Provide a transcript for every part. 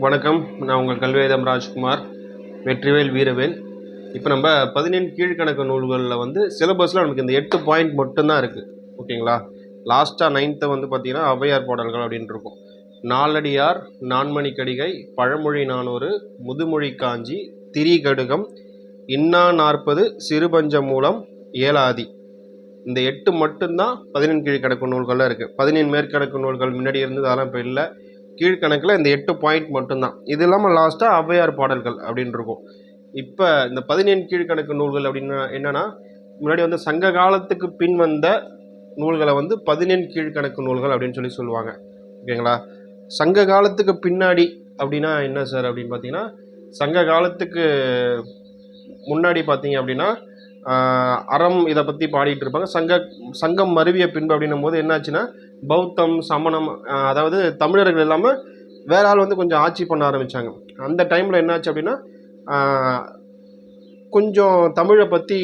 வணக்கம். நான் உங்கள் கல்வேதம் ராஜ்குமார், வெற்றிவேல் வீரவேல். இப்போ நம்ம 17 கீழ்கணக்கு நூல்களில் வந்து சிலபஸில் நமக்கு இந்த 8 பாயிண்ட் மட்டும்தான் இருக்குது. ஓகேங்களா? லாஸ்ட்டாக 9th வந்து பார்த்திங்கன்னா ஔவையார் பாடல்கள் அப்படின்னு இருக்கும். நாலடியார், நான்மணிக்கடிகை, பழமொழி 400, முதுமொழி காஞ்சி, திரிகடுகம், இன்னா 40, சிறுபஞ்சமூலம், ஏலாதி. இந்த 8 மட்டும்தான் 17 கீழ்கணக்கு நூல்களில் இருக்குது. 17 மேற்கணக்கு நூல்கள் முன்னாடி இருந்தது, அதெல்லாம் இப்போ இல்லை. கீழ்கணக்கில் இந்த 8 பாயிண்ட் மட்டும்தான். இது இல்லாமல் லாஸ்ட்டாக ஔவையார் பாடல்கள் அப்படின்னு இருக்கும். இப்போ இந்த 17 கீழ்கணக்கு நூல்கள் அப்படின்னா என்னென்னா, முன்னாடி வந்து சங்க காலத்துக்கு பின் வந்த நூல்களை வந்து 17 கீழ்கணக்கு நூல்கள் அப்படின்னு சொல்லி சொல்லுவாங்க. ஓகேங்களா? சங்க காலத்துக்கு பின்னாடி அப்படின்னா என்ன சார் அப்படின்னு பார்த்தீங்கன்னா, சங்க காலத்துக்கு முன்னாடி பார்த்தீங்க அப்படின்னா அறம் இதை பற்றி பாடிட்டு இருப்பாங்க. சங்கம் மருவிய பின்பு அப்படின்னும் போது என்னாச்சுன்னா, பௌத்தம், சமணம், அதாவது தமிழர்கள் இல்லாமல் வேற ஆள் வந்து கொஞ்சம் ஆட்சி பண்ண ஆரம்பித்தாங்க. அந்த டைமில் என்னாச்சு அப்படின்னா, கொஞ்சம் தமிழை பற்றி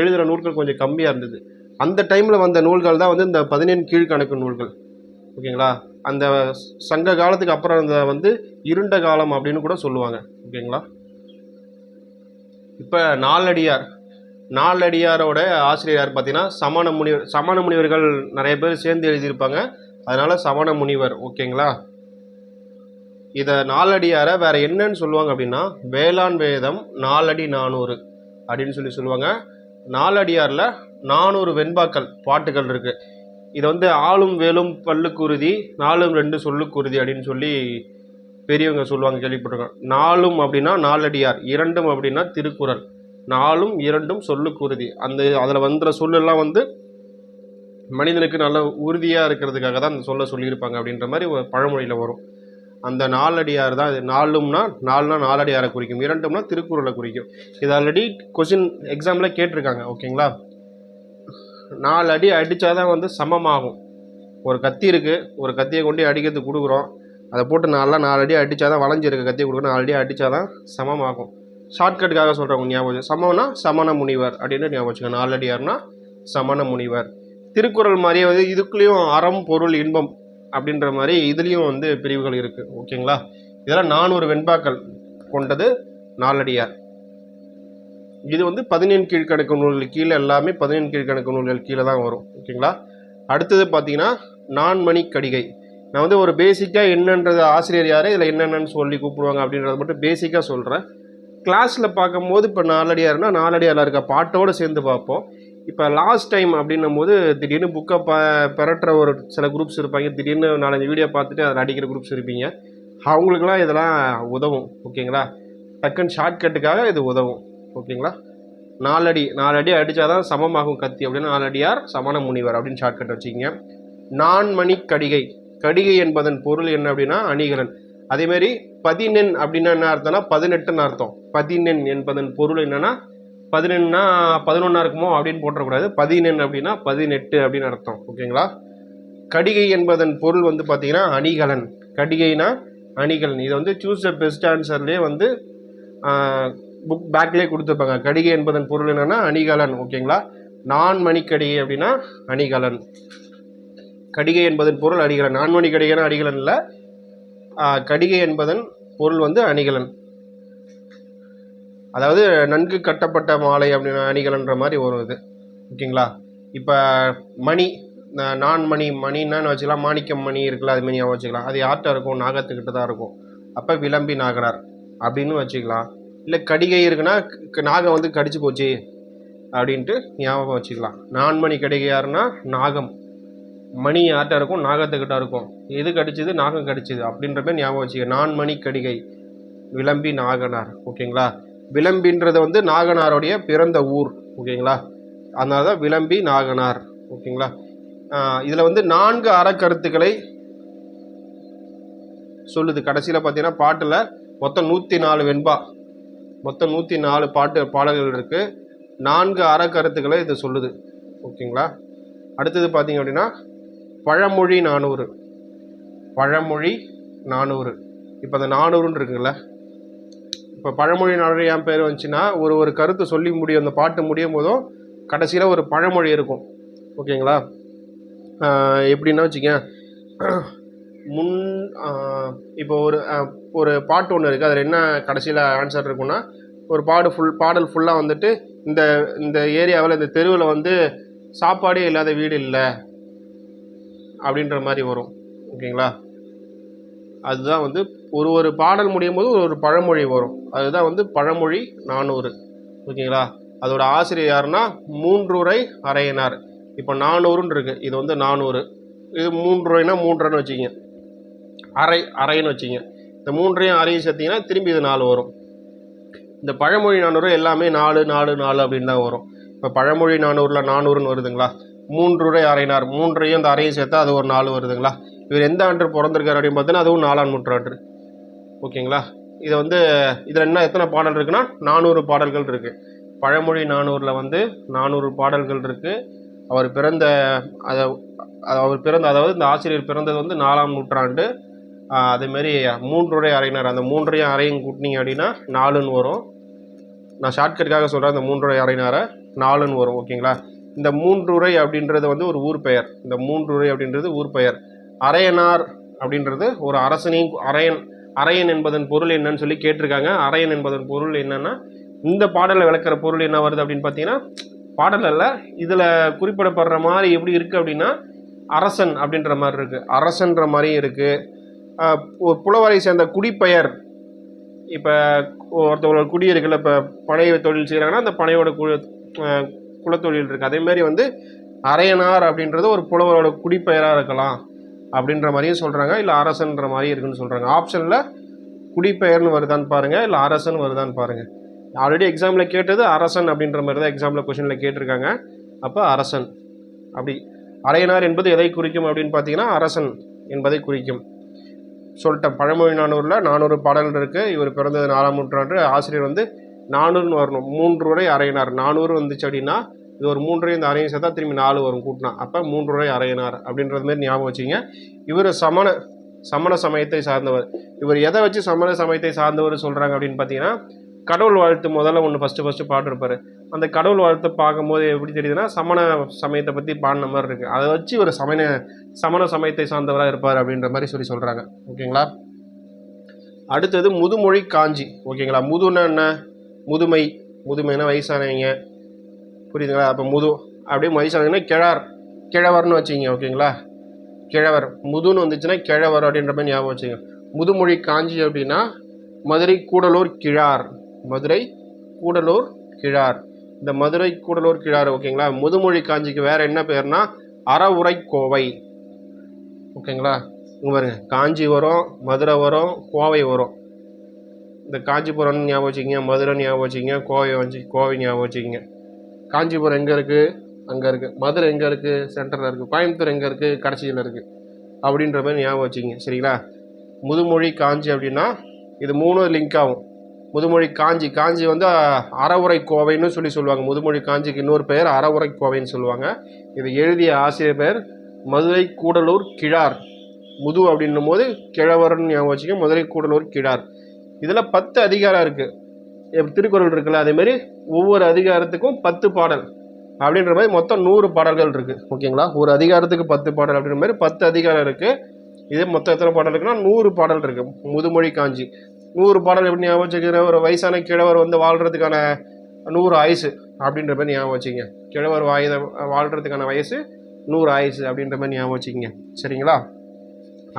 எழுதுகிற நூல்கள் கொஞ்சம் கம்மியாக இருந்தது. அந்த டைமில் வந்த நூல்கள் தான் வந்து இந்த 17 கீழ்கணக்கு நூல்கள். ஓகேங்களா? அந்த சங்க காலத்துக்கு அப்புறம் இந்த வந்து இருண்ட காலம் அப்படின்னு கூட சொல்லுவாங்க. ஓகேங்களா? இப்போ நாலடியாரோட ஆசிரியர் யார் பார்த்தீங்கன்னா சமண முனிவர்கள் நிறைய பேர் சேர்ந்து எழுதியிருப்பாங்க. அதனால சமண முனிவர். ஓகேங்களா? இதை நாலடியாரை வேற என்னன்னு சொல்லுவாங்க அப்படின்னா, வேளாண் வேதம் 4 அடி 400 அப்படின்னு சொல்லுவாங்க. நாலடியாரில் 400 வெண்பாக்கள் பாட்டுகள் இருக்கு. இதை வந்து ஆளும் வேலும் பல்லுக்குருதி, 4ம் 2 சொல்லுக்குருதி அப்படின்னு சொல்லி பெரியவங்க சொல்லுவாங்க, கேள்விப்பட்டிருக்கோம். 4ம் அப்படின்னா நாலடியார், 2ம் அப்படின்னா திருக்குறள். 4ம் 2ம் சொல்லுக்குருதி. அதில் வந்துற சொல்லெல்லாம் வந்து மனிதனுக்கு நல்ல உறுதியாக இருக்கிறதுக்காக தான் அந்த சொல்ல சொல்லியிருப்பாங்க அப்படின்ற மாதிரி ஒரு பழமொழியில் வரும். அந்த நாலடியார் தான் இது. 4ம்னா நாலடியாரை குறிக்கும், 2ம்னா திருக்குறளை குறிக்கும். இது ஆல்ரெடி கொஸ்டின் எக்ஸாமில் கேட்டிருக்காங்க. ஓகேங்களா? 4 அடி அடித்தாதான் வந்து சமமாகும். ஒரு கத்தி இருக்குது, ஒரு கத்தியை கொண்டு அடிக்கிறதுக்கு கொடுக்குறோம், அதை போட்டு 4 அடி அடித்தாதான், வளைஞ்சிருக்க கத்தியை கொடுக்குறோம், 4 அடி அடித்தாதான் சமமாகும். ஷார்ட்கட்டுக்காக சொல்கிறவங்க ஞாபகம். சமம்னா சமண முனிவர் அப்படின்னு ஞாபகம் வச்சுக்கோங்க. நாலடியார்னா சமண முனிவர். திருக்குறள் மாதிரியே வந்து இதுக்குள்ளேயும் அறம், பொருள், இன்பம் அப்படின்ற மாதிரி இதுலேயும் வந்து பிரிவுகள் இருக்குது. ஓகேங்களா? இதெல்லாம் 400 வெண்பாக்கள் கொண்டது நாலடியார். இது வந்து 17 கீழ்கணக்கு நூல்கள் கீழே, எல்லாமே 17 கீழ்கணக்கு நூல்கள் கீழே தான் வரும். ஓகேங்களா? அடுத்தது பார்த்தீங்கன்னா நான்மணிக்கடிகை. நான் வந்து ஒரு பேசிக்காக என்னன்றது ஆசிரியர் யார், இதில் என்னென்னு சொல்லி கூப்பிடுவாங்க அப்படின்றத மட்டும் பேசிக்காக சொல்கிறேன். கிளாஸில் பார்க்கும்போது இப்போ நாலடியாரில் இருக்க பாட்டோடு சேர்ந்து பார்ப்போம். இப்போ லாஸ்ட் டைம் அப்படின்னும் போது திடீர்னு புக்கை பெறட்டுற ஒரு சில குரூப்ஸ் இருப்பாங்க. திடீர்னு 4-5 வீடியோ பார்த்துட்டு அதில் அடிக்கிற குரூப்ஸ் இருப்பீங்க. அவங்களுக்குலாம் இதெல்லாம் உதவும். ஓகேங்களா? டக்குன்னு ஷார்ட்கட்டுக்காக இது உதவும். ஓகேங்களா? 4 அடி அடித்தாதான் சமமாகும் கத்தி அப்படின்னு நாலடியார் சமண முனிவர் அப்படின்னு ஷார்ட்கட் வச்சுக்கிங்க. நான்மணிக்கடிகை. கடிகை என்பதன் பொருள் என்ன அப்படின்னா அணிகலன். அதேமாரி 17 அப்படின்னா என்ன அர்த்தம்னா 18ன்னு அர்த்தம். 17 என்பதன் பொருள் என்னன்னா, 11னா 11 இருக்குமோ அப்படின்னு போட்டக்கூடாது. 17 அப்படின்னா 18 அப்படின்னு அர்த்தம். ஓகேங்களா? கடிகை என்பதன் பொருள் வந்து பார்த்தீங்கன்னா அணிகலன். கடிகைனா அணிகலன். இதை வந்து சூஸ் த பெஸ்ட் ஆன்சர்லேயே வந்து புக் பேக்லேயே கொடுத்துருப்பாங்க. கடிகை என்பதன் பொருள் என்னன்னா அணிகலன். ஓகேங்களா? நான்மணிக்கடிகை அப்படின்னா அணிகலன். கடிகை என்பதன் பொருள் அணிகலன். நான்மணிக்கடிகைனா அணிகலன் இல்லை, கடிகை என்பதன் பொருள் வந்து அணிகலன். அதாவது நன்கு கட்டப்பட்ட மாலை அப்படின்னு அணிகலன்ற மாதிரி வரும் இது. ஓகேங்களா? இப்போ மணி, மணின்னு வச்சுக்கலாம். மாணிக்கம் மணி இருக்குல்ல, அது மணியாக வச்சுக்கலாம். அது யார்கிட்ட இருக்கும்? நாகத்துக்கிட்ட தான் இருக்கும். அப்போ விளம்பி நாகனார் அப்படின்னு வச்சுக்கலாம். இல்லை கடிகை இருக்குன்னா நாகம் வந்து கடிச்சு போச்சு அப்படின்ட்டு ஞாபகம் வச்சுக்கலாம். நான்மணி கடிகை யாருன்னா நாகம். மணி யார்கிட்ட இருக்கும்? நாகத்துக்கிட்ட இருக்கும். எது கடிச்சது? நாகம் கடிச்சது அப்படின்ற மாதிரி ஞாபகம் வச்சுக்க. நான்மணி கடிகை, விளம்பி நாகனார். ஓகேங்களா? விளம்பின்றது வந்து நாகனாருடைய பிறந்த ஊர். ஓகேங்களா? அதனால தான் விளம்பி நாகனார். ஓகேங்களா? இதில் வந்து 4 அறக்கருத்துக்களை சொல்லுது. கடைசியில் பார்த்தீங்கன்னா பாட்டில் மொத்தம் 104 வெண்பா, மொத்தம் 104 பாடல்கள் இருக்குது. 4 அறக்கருத்துக்களை இது சொல்லுது. ஓகேங்களா? அடுத்தது பார்த்தீங்க அப்படின்னா பழமொழி 400. பழமொழி 400. இப்போ அந்த 400ன்னு இருக்குங்கள, இப்போ பழமொழி 400 ஏன் பேர் வந்துச்சுன்னா, ஒரு கருத்து சொல்லி முடியும். அந்த பாட்டு முடியும் போதும் கடைசியில் ஒரு பழமொழி இருக்கும். ஓகேங்களா? எப்படின்னா வச்சுக்க, முன் இப்போ ஒரு பாட்டு ஒன்று இருக்குது. அதில் என்ன கடைசியில் ஆன்சர் இருக்குன்னா, ஒரு பாடல் ஃபுல்லாக வந்துட்டு இந்த இந்த ஏரியாவில் இந்த தெருவில் வந்து சாப்பாடே இல்லாத வீடு இல்லை அப்படின்ற மாதிரி வரும். ஓகேங்களா? அதுதான் வந்து ஒரு பாடல் முடியும் போது ஒரு பழமொழி வரும். அதுதான் வந்து பழமொழி 400. ஓகேங்களா? அதோட ஆசிரியர் யாருன்னா 3 அரையனார். இப்போ 400ன்னு இருக்குது, இது வந்து 400. இது 3 3 வச்சுக்கிங்க, அரைன்னு வச்சுக்கிங்க. இந்த 3 அரையும் சேர்த்திங்கன்னா திரும்பி இது 4 வரும். இந்த பழமொழி 400 எல்லாமே 4 4 4 அப்படின்னு தான் வரும். இப்போ பழமொழி 400ல் 400ன்னு வருதுங்களா? 3 அரையனார், 3 இந்த அரையும் சேர்த்தா அது ஒரு 4 வருதுங்களா? இவர் எந்த ஆண்டு பிறந்திருக்காரு அப்படின்னு பார்த்தீங்கன்னா அதுவும் 4ஆம் நூற்றாண்டு. ஓகேங்களா? இதை வந்து இதில் என்ன எத்தனை பாடல் இருக்குன்னா 400 பாடல்கள் இருக்குது. பழமொழி 400ல் வந்து 400 பாடல்கள் இருக்குது. அவர் பிறந்த அதாவது இந்த ஆசிரியர் பிறந்தது வந்து 4ஆம் நூற்றாண்டு. அதேமாரி 3 அரையினர், அந்த 3 அரையும் கூட்டினீங்க அப்படின்னா 4ன்னு வரும். நான் ஷார்ட்கட்டுக்காக சொல்கிறேன், இந்த 3 அரையினரை 4ன்னு வரும். ஓகேங்களா? இந்த 3 அப்படின்றது வந்து ஒரு ஊர் பெயர். இந்த 3 அப்படின்றது ஊர் பெயர். அரையனார் அப்படின்றது ஒரு அரசனையும் அரையன் என்பதன் பொருள் என்னன்னு சொல்லி கேட்டிருக்காங்க. அரையன் என்பதன் பொருள் என்னன்னா, இந்த பாடலை விளக்குற பொருள் என்ன வருது அப்படின்னு பார்த்தீங்கன்னா, பாடல் அல்ல, இதில் குறிப்பிடப்படுற மாதிரி எப்படி இருக்குது அப்படின்னா அரசன் அப்படின்ற மாதிரி இருக்குது, அரசன்ற மாதிரியும் இருக்குது. புலவரை சேர்ந்த குடிப்பெயர். இப்போ ஒருத்தவங்களோட குடி இருக்குல்ல, இப்போ பனை தொழில் செய்கிறாங்கன்னா அந்த பனையோட குலத்தொழில் இருக்குது. அதேமாரி வந்து அரையனார் அப்படின்றது ஒரு புலவரோட குடிப்பெயராக இருக்கலாம் அப்படின்ற மாதிரியும் சொல்கிறாங்க, இல்லை அரசன்ற மாதிரி இருக்குன்னு சொல்கிறாங்க. ஆப்ஷனில் குடிப்பெயர்னு வருதான்னு பாருங்கள், இல்லை அரசன் வருதான்னு பாருங்கள். ஆல்ரெடி எக்ஸாமில் கேட்டது அரசன் அப்படின்ற மாதிரி தான் எக்ஸாமில் கொஷனில் கேட்டிருக்காங்க. அப்போ அரசன். அப்படி அரையனார் என்பது எதை குறிக்கும் அப்படின்னு பார்த்தீங்கன்னா அரசன் என்பதை குறிக்கும். சொல்லிட்டேன், பழமொழி 400ல் 400 பாடல்கள் இருக்குது. இவர் பிறந்தது 4ஆம் நூற்றாண்டு. ஆசிரியர் வந்து 400ன்னு வரணும். 3 அரையனார் 400 வந்துச்சு அப்படின்னா இது ஒரு 3 இந்த அரையும் சேர்த்தா திரும்பி 4 வரும் கூட்டினா. அப்போ 3 அரையனார் அப்படின்றது மாதிரி ஞாபகம் வச்சுங்க. இவர் சமண சமயத்தை சார்ந்தவர். இவர் எதை வச்சு சமண சமயத்தை சார்ந்தவர் சொல்கிறாங்க அப்படின்னு பார்த்தீங்கன்னா, கடவுள் வாழ்த்து முதல்ல ஒன்று ஃபஸ்ட்டு பாடிருப்பார். அந்த கடவுள் வாழ்த்தை பார்க்கும்போது எப்படி தெரியுதுன்னா சமண சமயத்தை பற்றி பாடின மாதிரி இருக்குது. அதை வச்சு ஒரு சமண சமயத்தை சார்ந்தவராக இருப்பார் அப்படின்ற மாதிரி சொல்கிறாங்க. ஓகேங்களா? அடுத்தது முதுமொழி காஞ்சி. ஓகேங்களா? முதுன்னா என்ன? முதுமைனா வயசானவங்க, புரியுதுங்களா? அப்போ அப்படியே வயசானவங்கன்னா கிழவர்னு வச்சுங்க. ஓகேங்களா? கிழவர். முதுன்னு வந்துச்சுன்னா கிழவர் அப்படின்ற மாதிரி ஞாபகம் வச்சுங்க. முதுமொழி காஞ்சி அப்படின்னா மதுரை கூடலூர் கிழார். இந்த மதுரை கூடலூர் கிழார். ஓகேங்களா? முதுமொழி காஞ்சிக்கு வேறு என்ன பேர்னா அறவுரை கோவை. ஓகேங்களா? இங்கே பாருங்க, காஞ்சி வரும், மதுரை வரும், கோவை வரும். இந்த காஞ்சிபுரம் ஞாபகம் வச்சுக்கிங்க, மதுரை ஞாபகம் வச்சுக்கிங்க, கோவை ஞாபகம் வச்சுக்கிங்க. காஞ்சிபுரம் எங்கே இருக்குது? அங்கே இருக்குது. மதுரை எங்கே இருக்குது? சென்டரில் இருக்குது. கோயம்புத்தூர் எங்கே இருக்குது? கடைசியில் இருக்குது. அப்படின்ற மாதிரி ஞாபகம் வச்சுக்கிங்க. சரிங்களா? முதுமொழி காஞ்சி அப்படின்னா இது 3 லிங்க் ஆகும். முதுமொழி காஞ்சி வந்து அறவுரை கோவைன்னு சொல்லுவாங்க. முதுமொழி காஞ்சிக்கு இன்னொரு பெயர் அறவுரை கோவைன்னு சொல்லுவாங்க. இது எழுதிய ஆசிரியர் பெயர் மதுரை கூடலூர் கிழார். முது அப்படின்னும் போது கிழவர்னு ஞாபகம் வச்சுக்க, மதுரை கூடலூர் கிழார். இதில் 10 அதிகாரம் இருக்குது. திருக்குறள் இருக்குல்ல, அதேமாரி ஒவ்வொரு அதிகாரத்துக்கும் 10 பாடல் அப்படின்ற மாதிரி மொத்தம் 100 பாடல்கள் இருக்குது. ஓகேங்களா? ஒரு அதிகாரத்துக்கு 10 பாடல் அப்படின்ற மாதிரி 10 அதிகாரம் இருக்குது. இதே மொத்தம் எத்தனை பாடல் இருக்குன்னா 100 பாடல் இருக்குது. முதுமொழி காஞ்சி 100 பாடல் எப்படி ஞாபகம் வச்சுக்கிற? ஒரு வயசான கிழவர் வந்து வாழ்கிறதுக்கான 100 ஆயுசு அப்படின்ற மாதிரி ஞாபகம் வச்சுக்கிங்க. கிழவர் வாழ்கிறதுக்கான வயசு 100 ஆயுசு அப்படின்ற மாதிரி ஞாபகம் வச்சுக்கிங்க. சரிங்களா?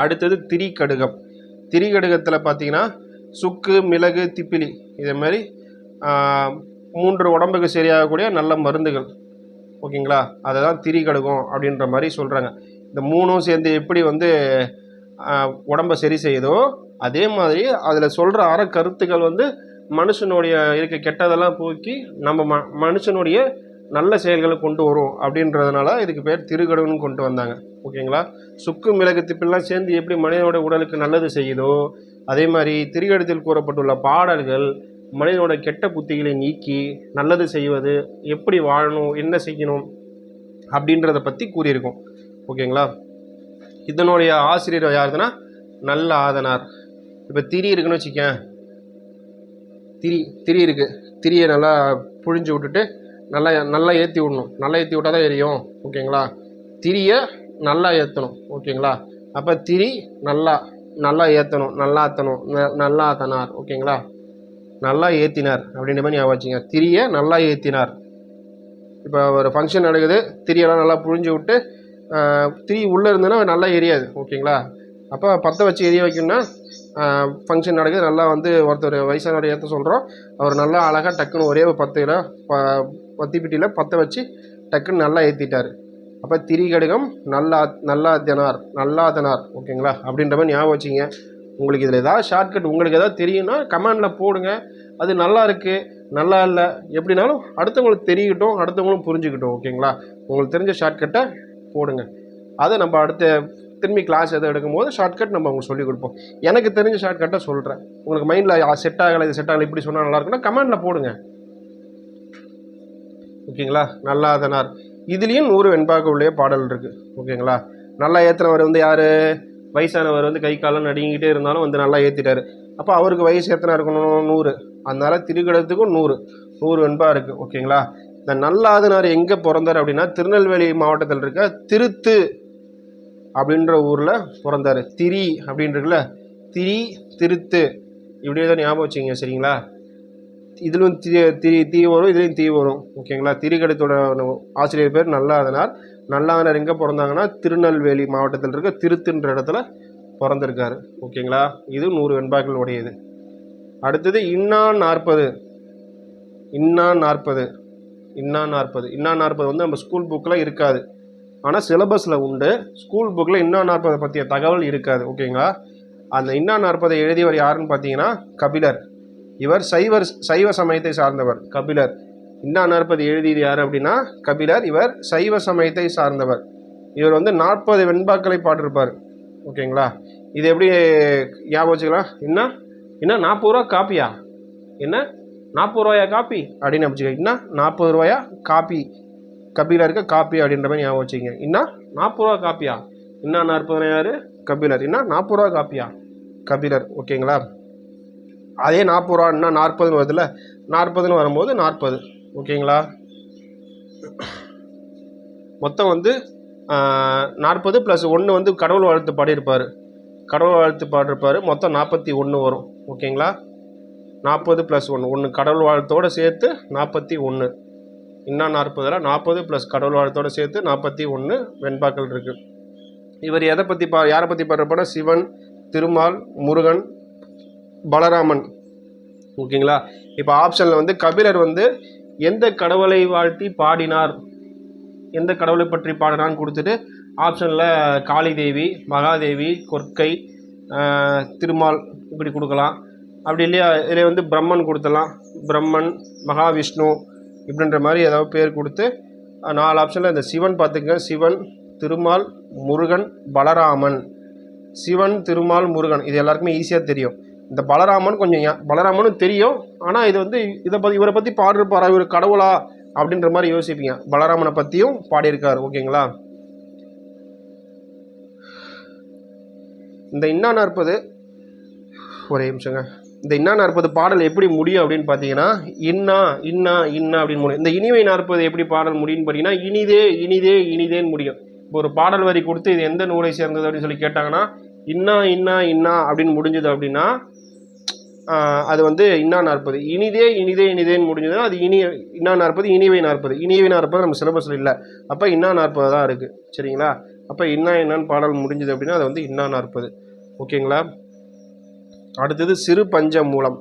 அடுத்தது திரிகடுகத்தில் பார்த்தீங்கன்னா சுக்கு, மிளகு, திப்பிலி, இதே மாதிரி 3 உடம்புக்கு சரியாகக்கூடிய நல்ல மருந்துகள். ஓகேங்களா? அதை தான் திரிகடுகம் அப்படின்ற மாதிரி சொல்கிறாங்க. இந்த 3ம் சேர்ந்து எப்படி வந்து உடம்பை சரி செய்யுதோ அதே மாதிரி அதில் சொல்கிற கருத்துக்கள் வந்து மனுஷனுடைய இருக்க கெட்டதெல்லாம் போக்கி நம்ம மனுஷனுடைய நல்ல செயல்களை கொண்டு வரும் அப்படின்றதுனால இதுக்கு பேர் திருகடுகம்னு கொண்டு வந்தாங்க. ஓகேங்களா? சுக்கு, மிளகு, திப்பிலாம் சேர்ந்து எப்படி மனிதனோட உடலுக்கு நல்லது செய்யுதோ அதே மாதிரி திரிகடுகத்தில் கூறப்பட்டுள்ள பாடல்கள் மனிதனோட கெட்ட புத்திகளை நீக்கி நல்லது செய்வது, எப்படி வாழணும், என்ன செய்யணும் அப்படின்றத பற்றி கூறியிருக்கோம். ஓகேங்களா? இதனுடைய ஆசிரியர் யாருதுன்னா நல்ல ஆதனார். இப்போ திரி இருக்குன்னு வச்சுக்கேன், திரி இருக்குது, திரியை நல்லா புழிஞ்சு விட்டுட்டு நல்லா ஏற்றி விடணும். நல்லா ஏற்றி விட்டால் தான் எரியும். ஓகேங்களா? திரியை நல்லா ஏற்றணும். ஓகேங்களா? அப்போ திரி நல்லா நல்லா ஏற்றணும், நல்லாத்தணும், நல்லாத்தனார். ஓகேங்களா, நல்லா ஏற்றினார் அப்படின்ற மாதிரி ஞாபகம் வச்சுங்க. திரியை நல்லா ஏற்றினார். இப்போ ஒரு ஃபங்க்ஷன் நடக்குது, திரியெல்லாம் நல்லா புழிஞ்சு விட்டு திரி உள்ளே இருந்ததுன்னா நல்லா எரியாது. ஓகேங்களா, அப்போ பற்ற வச்சு எரிய வைக்கணும்னா ஃபங்க்ஷன் நடக்குது, நல்லா வந்து ஒருத்தர் வயசானவர் ஏற்ற சொல்கிறோம், அவர் நல்லா அழகாக டக்குன்னு ஒரே ஒரு பத்திப்பிட்டியில் பற்ற வச்சு டக்குன்னு நல்லா ஏற்றிட்டார். அப்போ திரிகடுகம் நல்லாதனார். ஓகேங்களா, அப்படின்ற மாதிரி ஞாபகம் வச்சுங்க. உங்களுக்கு இதில் ஏதாவது ஷார்ட்கட் உங்களுக்கு ஏதாவது தெரியும்னா கமெண்டில் போடுங்க. அது நல்லா இருக்குது, நல்லா இல்லை, எப்படினாலும் அடுத்தவங்களுக்கு தெரியட்டும், அடுத்தவங்களும் புரிஞ்சுக்கிட்டோம். ஓகேங்களா, உங்களுக்கு தெரிஞ்ச ஷார்ட்கட்டை போடுங்க. அதை நம்ம அடுத்த திரும்பி கிளாஸ் எதை எடுக்கும்போது ஷார்ட்கட் நம்ம உங்களுக்கு சொல்லிக் கொடுப்போம். எனக்கு தெரிஞ்ச ஷார்ட்கட்டை சொல்கிறேன். உங்களுக்கு மைண்டில் செட் ஆகலை, இது செட் ஆகலை, இப்படி சொன்னால் நல்லா இருக்குன்னா கமெண்டில் போடுங்க. ஓகேங்களா, நல்லாதனார். இதுலேயும் 100 வெண்பாக்களுடைய பாடல் இருக்குது. ஓகேங்களா, நல்லா ஏற்றினவர் வந்து யார்? வயசானவர் வந்து கை காலம் நடுங்கிட்டே இருந்தாலும் வந்து நல்லா ஏற்றிட்டார். அப்போ அவருக்கு வயசு எத்தனை இருக்கணும்? 100. அதனால திருக்கடத்துக்கும் 100 வெண்பா இருக்குது. ஓகேங்களா, இந்த நல்லாதனார் எங்கே பிறந்தார் அப்படின்னா திருநெல்வேலி மாவட்டத்தில் இருக்க திருத்து அப்படின்ற ஊரில் பிறந்தார். திரி அப்படின்றதுல திரி திருத்து இப்படியே தான் ஞாபகம் வச்சுங்க. சரிங்களா, இதுலும் தீ வரும், இதுலேயும் தீ வரும். ஓகேங்களா, திரிகடத்தோட ஆசிரியர் பேர் நல்லாதனார் எங்கே பிறந்தாங்கன்னா திருநெல்வேலி மாவட்டத்தில் இருக்க திருத்துன்ற இடத்துல பிறந்திருக்காரு. ஓகேங்களா, இது 100 வெண்பாக்கள் உடையது. அடுத்தது இன்னா 40. இன்னா 40 வந்து நம்ம ஸ்கூல் புக்கில் இருக்காது, ஆனால் சிலபஸில் உண்டு. ஸ்கூல் புக்கில் இன்னா 40 பற்றிய தகவல் இருக்காது. ஓகேங்களா, அந்த இன்னா 40 எழுதியவர் யாருன்னு பார்த்தீங்கன்னா கபிலர். இவர் சைவ சமயத்தை சார்ந்தவர். கபிலர் இன்னா 40 எழுதியது யார் அப்படின்னா கபிலர். இவர் சைவ சமயத்தை சார்ந்தவர். இவர் வந்து 40 வெண்பாக்களை பாடிருப்பார். ஓகேங்களா, இது எப்படி ஞாபகம் வச்சுக்கலாம்? என்ன 40 ரூபா காப்பியா? என்ன 40 ரூபாயா காப்பி அப்படின்னு வச்சுக்க. இன்னும் 40 ரூபாயா காப்பி, கபிலருக்கு காப்பி அப்படின்ற மாதிரி ஞாபகம் வச்சுக்கோங்க. இன்னும் 40 ரூபா காப்பியா? இன்னும் 40 யார்? கபிலர். இன்னும் 40 ரூபா காப்பியா? கபிலர். ஓகேங்களா, அதே 40 ரூபா இன்னும் 40ன்னு வருதுல்ல, 40ன்னு வரும்போது 40. ஓகேங்களா, மொத்தம் வந்து 40 + 1 வந்து கடவுள் வாழ்த்து பாடியிருப்பார். மொத்தம் 41 வரும். ஓகேங்களா, 40 + 1 கடவுள் வாழ்த்தோடு சேர்த்து 41. இன்னும் 40 40 + கடவுள் வாழ்த்தோடு சேர்த்து 41 வெண்பாக்கள் இருக்குது. இவர் யாரை பற்றி பாடுறப்பாட? சிவன், திருமால், முருகன், பலராமன். ஓகேங்களா, இப்போ ஆப்ஷனில் வந்து கபிலர் வந்து எந்த கடவுளை வாழ்த்தி பாடினார், எந்த கடவுளை பற்றி பாடினான்னு கொடுத்துட்டு ஆப்ஷனில் காளி தேவி, மகாதேவி, கொற்கை, திருமால் இப்படி கொடுக்கலாம். அப்படி இல்லையா இதில் வந்து பிரம்மன் கொடுத்துடலாம். பிரம்மன், மகாவிஷ்ணு இப்படின்ற மாதிரி ஏதாவது பேர் கொடுத்து 4 ஆப்ஷனில் இந்த சிவன் பார்த்துங்க. சிவன், திருமால், முருகன், பலராமன். சிவன், திருமால், முருகன் இது எல்லாருக்குமே ஈஸியாக தெரியும். இந்த பலராமன் பலராமனும் தெரியும், ஆனால் இது வந்து இவரை பற்றி பாடிருப்பாரா, இவர் கடவுளா அப்படின்ற மாதிரி யோசிப்பீங்க. பலராமனை பற்றியும் பாடியிருக்காரு. ஓகேங்களா, இந்த இன்னா 40 ஒரே நிமிஷங்க. இந்த இன்னா 40 பாடல் எப்படி முடியும் அப்படின்னு பார்த்தீங்கன்னா இன்னா அப்படின்னு முடியும். இந்த இனிவை 40 எப்படி பாடல் முடியும்னு பார்த்தீங்கன்னா இனிதேன்னு முடியும். இப்போ ஒரு பாடல் வரி கொடுத்து இது எந்த நூலை சேர்ந்தது அப்படின்னு சொல்லி கேட்டாங்கன்னா இன்னா அப்படின்னு முடிஞ்சது அப்படின்னா அது வந்து இன்னா 40. இனிதேன்னு முடிஞ்சதுன்னா அது இன்னா 40 இனிவை 40 நம்ம சிலபஸில் இல்லை. அப்போ இன்னா 40 தான் இருக்குது. சரிங்களா, அப்போ என்னன்னு பாடல் முடிஞ்சது அப்படின்னா அது வந்து இன்னா 40. ஓகேங்களா, அடுத்தது சிறு பஞ்ச மூலம்.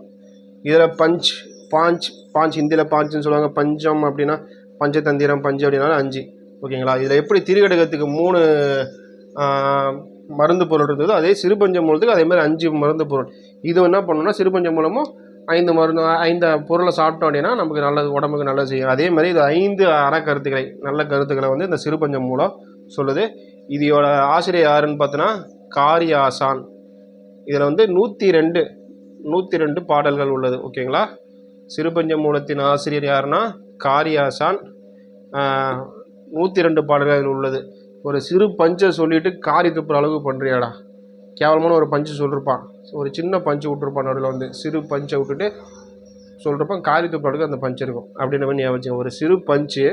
இதில் பாஞ்ச் ஹிந்தியில் பாஞ்சுன்னு சொல்லுவாங்க. பஞ்சம் அப்படின்னா பஞ்சதந்திரம், பஞ்சு அப்படின்னா 5. ஓகேங்களா, இதில் எப்படி திரிகடகத்துக்கு 3 மருந்து பொருள் இருந்ததோ அதே சிறுபஞ்ச மூலத்துக்கு அதே மாதிரி 5 மருந்து பொருள். இது என்ன பண்ணணும்னா சிறுபஞ்ச மூலமும் 5 பொருளை சாப்பிட்டோம் அப்படின்னா நமக்கு நல்லது, உடம்புக்கு நல்லது செய்யும். அதே மாதிரி இது 5 அறக்கருத்துக்களை, நல்ல கருத்துக்களை வந்து இந்த சிறுபஞ்ச மூலம் சொல்லுது. இதோட ஆசிரியர் யாருன்னு பார்த்தோன்னா காரியாசான். இதில் வந்து 102 பாடல்கள் உள்ளது. ஓகேங்களா, சிறுபஞ்ச மூலத்தின் ஆசிரியர் யாருன்னா காரியாசான். 102 பாடல்கள் உள்ளது. ஒரு சிறு பஞ்சை சொல்லிட்டு காரி துப்புற அளவு பண்ணுறியாடா, கேவலமான ஒரு பஞ்சு சொல்லிருப்பான், ஒரு சின்ன பஞ்சு விட்டுருப்பான், நடுவில் வந்து சிறு பஞ்சை விட்டுட்டு சொல்லிருப்பான், காரி துப்புறதுக்கு அந்த பஞ்சு இருக்கும் அப்படின்ற மாதிரி ஞாபகம். ஒரு சிறு பஞ்சு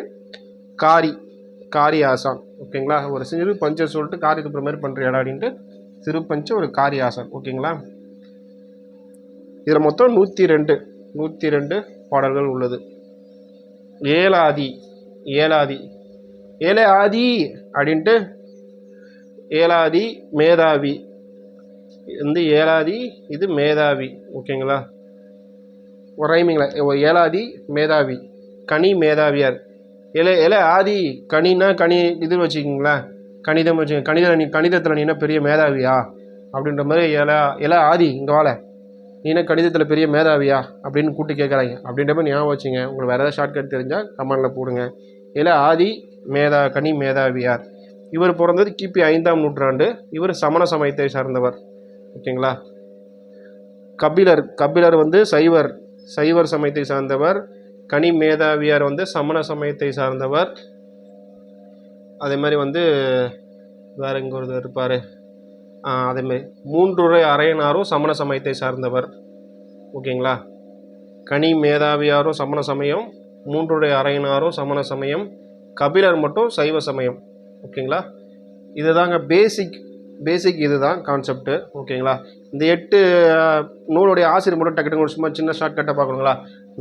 காரி ஆசான். ஓகேங்களா, ஒரு சிறு பஞ்சை சொல்லிட்டு காரி துப்புற மாதிரி பண்ணுறியாடா அப்படின்ட்டு சிறுபஞ்ச ஒரு காரியாசன். ஓகேங்களா? இதில் மொத்தம் 102 பாடல்கள் உள்ளது. ஏலாதி ஏலே ஆதி அப்படின்ட்டு ஏலாதி மேதாவி வந்து ஏலாதி, இது மேதாவி. ஓகேங்களா? ஒரு ரைமிங்களா? ஏலாதி மேதாவி, கனி மேதாவியார். ஏலே ஆதி கனினா கனி இது வச்சுக்கிங்களேன், கணிதம் வச்சு கணிதத்தில் நீ என்ன பெரிய மேதாவியா அப்படின்ற மாதிரி ஏல ஆதி இங்கே வாழ நீ என்ன கணிதத்தில் பெரிய மேதாவியா அப்படின்னு கூப்பிட்டு கேட்குறாங்க. அப்படின்ற மாதிரி ஞாபகம் வச்சுங்க. உங்களுக்கு வேறு ஏதாவது ஷார்ட்கட் தெரிஞ்சால் கமெண்டில் போடுங்க. ஏல ஆதி கனி மேதாவியார். இவர் பிறந்தது கிபி 5ஆம் நூற்றாண்டு. இவர் சமண சமயத்தை சார்ந்தவர். ஓகேங்களா? கபிலர் வந்து சைவர் சமயத்தை சார்ந்தவர். கனி மேதாவியார் வந்து சமண சமயத்தை சார்ந்தவர். அதே மாதிரி வந்து வேற எங்கே ஒருத்தர் இருப்பார், அதேமாதிரி 3 அரையனாரும் சமண சமயத்தை சார்ந்தவர். ஓகேங்களா? கனி மேதாவியாரும் சமண சமயம், 3 அரையனாரும் சமண சமயம், கபிலர் மட்டும் சைவ சமயம். ஓகேங்களா? இதுதாங்க பேசிக் இதுதான் கான்செப்ட்டு. ஓகேங்களா? இந்த 8 நூலுடைய ஆசிரியர் மட்டும் டக்கு சும்மா சின்ன ஷார்ட்கட்டாக பார்க்கணுங்களா?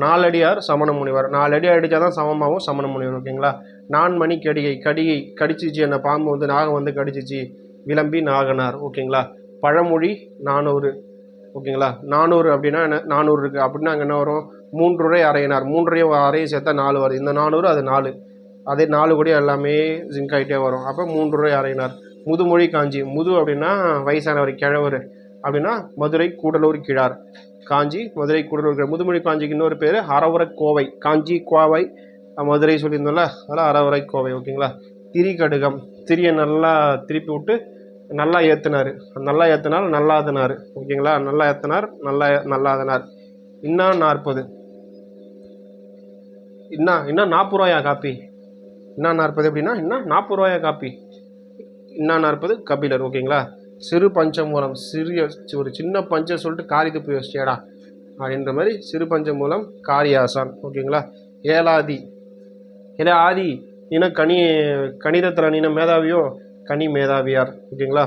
4 அடியார் சமண முனிவர். 4 அடி அடித்தா தான் சமமாகவும் சமண முனிவர். ஓகேங்களா? 4 மணி கடிச்சிச்சு, அந்த பாம்பு வந்து நாகம் வந்து கடிச்சிச்சு, விளம்பி நாகனார். ஓகேங்களா? பழமொழி 400. ஓகேங்களா? 400 அப்படின்னா என்ன? 400 இருக்குது அப்படின்னா அங்கே என்ன வரும்? 3 அரையனார். 3 அரையும் சேர்த்தா 4 வருது. இந்த 400 அது 4, அதே 4 கூட எல்லாமே ஜிங்க் ஆகிட்டே வரும். அப்போ 3 அரையனார். முதுமொழி காஞ்சி. முது அப்படின்னா வயசானவர், கிழவர் அப்படின்னா மதுரை கூடலூர் கிழார். காஞ்சி மதுரை கூடலூர். முதுமொழி காஞ்சிக்கு இன்னொரு பேர் அறவுரை கோவை. காஞ்சி கோவை மதுரை சொல்லியிருந்தோம்ல, அதெல்லாம் அறவுரை கோவை. ஓகேங்களா? திரிகடுகம். திரியை நல்லா திருப்பி விட்டு நல்லா ஏற்றினார். நல்லா ஏற்றினார் நல்லாதனார். ஓகேங்களா? நல்லா ஏற்றினார் நல்லாதனார். இன்னா 40. இன்னும் 40 ரூபாயா காப்பி? இன்னா 40 அப்படின்னா இன்னும் 40 ரூபாயா காப்பி? இன்னா 40 கபிலர். ஓகேங்களா? சிறு பஞ்சமூலம். ஒரு சின்ன பஞ்சம் சொல்லிட்டு காரியத்தை போய் யோசிச்சேடா அப்படின்ற மாதிரி சிறு பஞ்சமூலம் காரியாசான். ஓகேங்களா? ஏலாதி நீனா கணிதத்தில் நீனா மேதாவியோ, கனி மேதாவியார். ஓகேங்களா?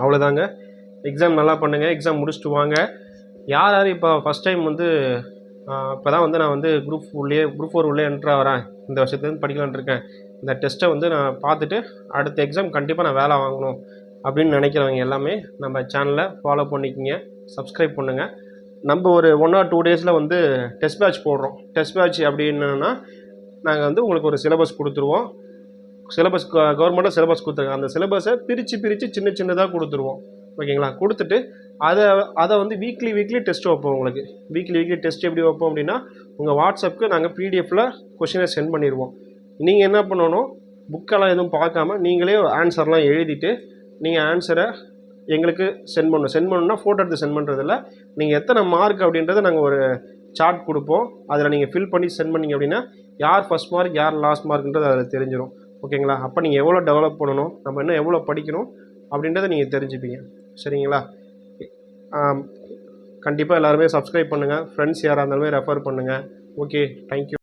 அவ்வளோதாங்க. எக்ஸாம் நல்லா பண்ணுங்கள். எக்ஸாம் முடிச்சுட்டு வாங்க. யார் இப்போ ஃபஸ்ட் டைம் வந்து இப்போ தான் வந்து நான் வந்து குரூப் 4 உள்ளே என்ட்ரு ஆகிறேன், இந்த வருஷத்துலேருந்து படிக்கலான்னு இருக்கேன், இந்த டெஸ்ட்டை வந்து நான் பார்த்துட்டு அடுத்த எக்ஸாம் கண்டிப்பாக நான் வேலை வாங்கணும் அப்படின்னு நினைக்கிறவங்க எல்லாமே நம்ம சேனலை ஃபாலோ பண்ணிக்கிங்க, சப்ஸ்கிரைப் பண்ணுங்கள். நம்ம ஒரு 1 or 2 டேஸில் வந்து டெஸ்ட் பேட்ச் போடுறோம். டெஸ்ட் பேட்ச் அப்படின்னா நாங்கள் வந்து உங்களுக்கு ஒரு சிலபஸ் கொடுத்துருவோம். கவர்மெண்ட்டாக சிலபஸ் கொடுத்துருக்காங்க. அந்த சிலபஸை பிரித்து சின்னதாக கொடுத்துருவோம். ஓகேங்களா? கொடுத்துட்டு அதை வந்து வீக்லி டெஸ்ட் வைப்போம். உங்களுக்கு வீக்லி டெஸ்ட் எப்படி வைப்போம் அப்படின்னா, உங்கள் வாட்ஸ்அப்புக்கு நாங்கள் பிடிஎஃப்பில் கொஷினை சென்ட் பண்ணிடுவோம். நீங்கள் என்ன பண்ணணும், புக்கெல்லாம் எதுவும் பார்க்காம நீங்களே ஆன்சர்லாம் எழுதிட்டு நீங்கள் ஆன்சரை எங்களுக்கு சென்ட் பண்ணணும்னா ஃபோட்டோ எடுத்து சென்ட் பண்ணுறதில்ல, நீங்கள் எத்தனை மார்க் அப்படின்றத நாங்கள் ஒரு சார்ட் கொடுப்போம். அதில் நீங்கள் ஃபில் பண்ணி சென்ட் பண்ணிங்க அப்படின்னா யார் ஃபஸ்ட் மார்க் யார் லாஸ்ட் மார்க்ன்றது அதில் தெரிஞ்சிடும். ஓகேங்களா? அப்போ நீங்கள் எவ்வளோ டெவலப் பண்ணணும், நம்ம இன்னும் எவ்வளோ படிக்கணும் அப்படின்றத நீங்கள் தெரிஞ்சுப்பீங்க. சரிங்களா? கண்டிப்பாக எல்லாருமே சப்ஸ்கிரைப் பண்ணுங்கள். ஃப்ரெண்ட்ஸ் யாராக இருந்தாலுமே ரெஃபர் பண்ணுங்கள். Okay, thank you.